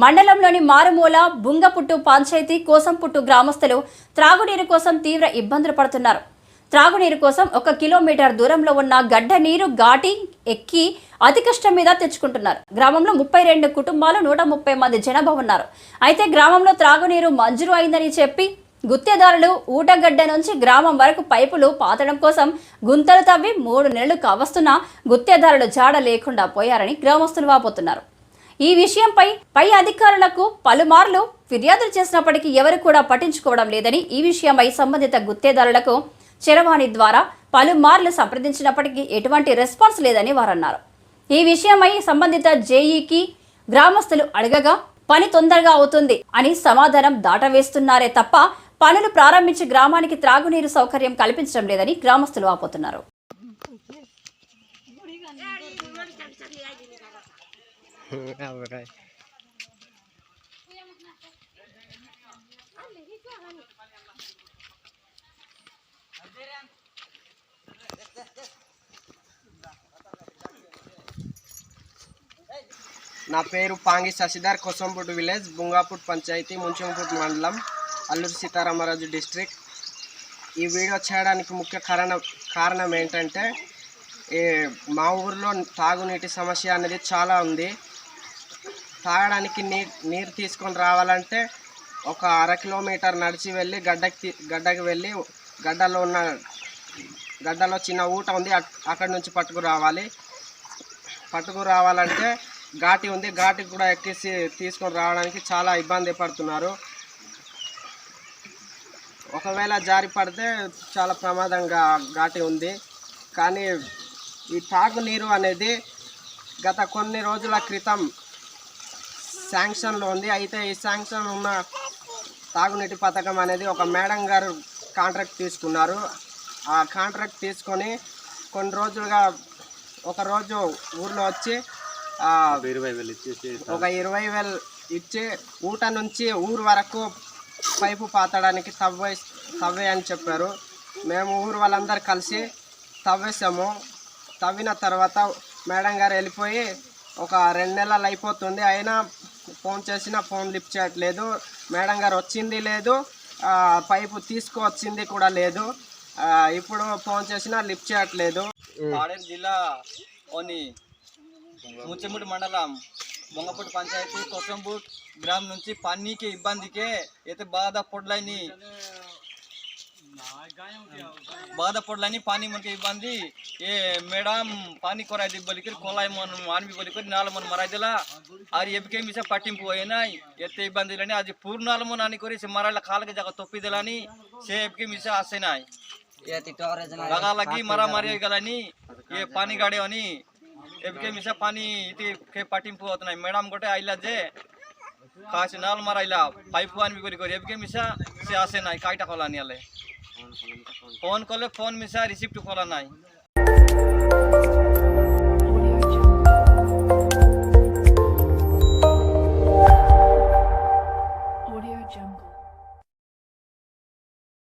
మండలంలోని మారుమూల బుంగపుట్టు పంచాయతీ కోసంపుట్టు గ్రామస్తులు త్రాగునీరు కోసం తీవ్ర ఇబ్బందులు పడుతున్నారు. త్రాగునీరు కోసం 1 కిలోమీటర్ దూరంలో ఉన్న గడ్డ నీరు ఘాటి ఎక్కి అతి కష్టం మీద తెచ్చుకుంటున్నారు. గ్రామంలో 32 కుటుంబాలు 130 మంది జనాభా ఉన్నారు. అయితే గ్రామంలో త్రాగునీరు మంజూరు అయిందని చెప్పి గుత్తేదారులు ఊటగడ్డ నుంచి గ్రామం వరకు పైపులు పాతడం కోసం గుంతలు తవ్వి 3 నెలలు కావస్తున్నా గుత్తేదారులు జాడ లేకుండా పోయారని గ్రామస్తులు వాపోతున్నారు. ఈ విషయంపై పై అధికారులకు పలుమార్లు ఫిర్యాదులు చేసినప్పటికీ ఎవరు కూడా పట్టించుకోవడం లేదని, ఈ విషయమై సంబంధిత గుత్తేదారులకు చరవాణి ద్వారా పలుమార్లు సంప్రదించినప్పటికీ ఎటువంటి రెస్పాన్స్ లేదని వారన్నారు. ఈ విషయమై సంబంధిత జేఈకి గ్రామస్తులు అడగగా పని తొందరగా అవుతుంది అని సమాధానం దాటవేస్తున్నారే తప్ప పనులు ప్రారంభించి గ్రామానికి త్రాగునీరు సౌకర్యం కల్పించడం లేదని గ్రామస్తులు వాపోతున్నారు. నా పేరు పాంగి శశిధర్, కోసంపుట్టు విలేజ్, బుంగాపుట్ పంచాయతీ, ముంచంపుట్ మండలం, అల్లూరు సీతారామరాజు డిస్ట్రిక్ట్. ఈ వీడియో చేయడానికి ముఖ్య కారణం ఏంటంటే మా ఊరిలో తాగునీటి సమస్య అనేది చాలా ఉంది. తాగడానికి నీరు తీసుకొని రావాలంటే ఒక 1/2 కిలోమీటర్ నడిచి వెళ్ళి గడ్డకి వెళ్ళి గడ్డలో చిన్న ఊట ఉంది, అక్కడి నుంచి పట్టుకు రావాలంటే ఘాటి ఉంది, ఘాటికి కూడా ఎక్కేసి తీసుకొని రావడానికి చాలా ఇబ్బంది పడుతున్నారు. ఒకవేళ జారి పడితే చాలా ప్రమాదంగా ఘాటి ఉంది. కానీ ఈ తాగునీరు అనేది గత కొన్ని రోజుల క్రితం శాంక్షన్లో ఉంది. అయితే ఈ శాంక్షన్ ఉన్న తాగునీటి పథకం అనేది ఒక మేడం గారు కాంట్రాక్ట్ తీసుకున్నారు. ఆ కాంట్రాక్ట్ తీసుకొని కొన్ని రోజులుగా ఒకరోజు ఊర్లో వచ్చి ఒక 20,000 ఇచ్చి ఊట నుంచి ఊరు వరకు పైపు పాతడానికి తవ్వే అని చెప్పారు. మేము ఊరు వాళ్ళందరూ కలిసి తవ్వేసాము. తవ్విన తర్వాత మేడం గారు వెళ్ళిపోయి ఒక 2 నెలలు అయిపోతుంది. అయినా ఫోన్ చేసినా ఫోన్ లిఫ్ట్ చేయట్లేదు. మేడం గారు వచ్చింది లేదు, పైపు తీసుకువచ్చింది కూడా లేదు. ఇప్పుడు ఫోన్ చేసినా లిఫ్ట్ చేయట్లేదు. పాడేరు జిల్లా ఓని ముంచముడి మండలం బొంగపుట్టు పంచాయతీ కోసంపుట్ గ్రామం నుంచి పన్నీకి ఇబ్బందికే అయితే बाधा पड़लानी पानी मन के इब्बंदी ये मैडम पानी कोराई दी बोली कर कोलाई मन मानवी बोली कर नाल मन मराई देला और ये के मिसे पट्टिंपु होय नाई एते इब्बंदी लनी आज पूर्ण नाल मन आनी करी से मराला खाल के जगह तोपी देलानी से के मिसे आसे नाई ये तिटोरे जना लगा लगी मरा मारी गलानी ये पानी गाड़ी होनी एबके मिसे पानी इति के पट्टिंपु होत नाई मैडम गोटे आइला जे खास नाल मराइला पाइप पानी करी करी एबके मिसे से आसे नाई काईटा कोलानी आले फोन कले फोन मिसा रिसीव करा नाई।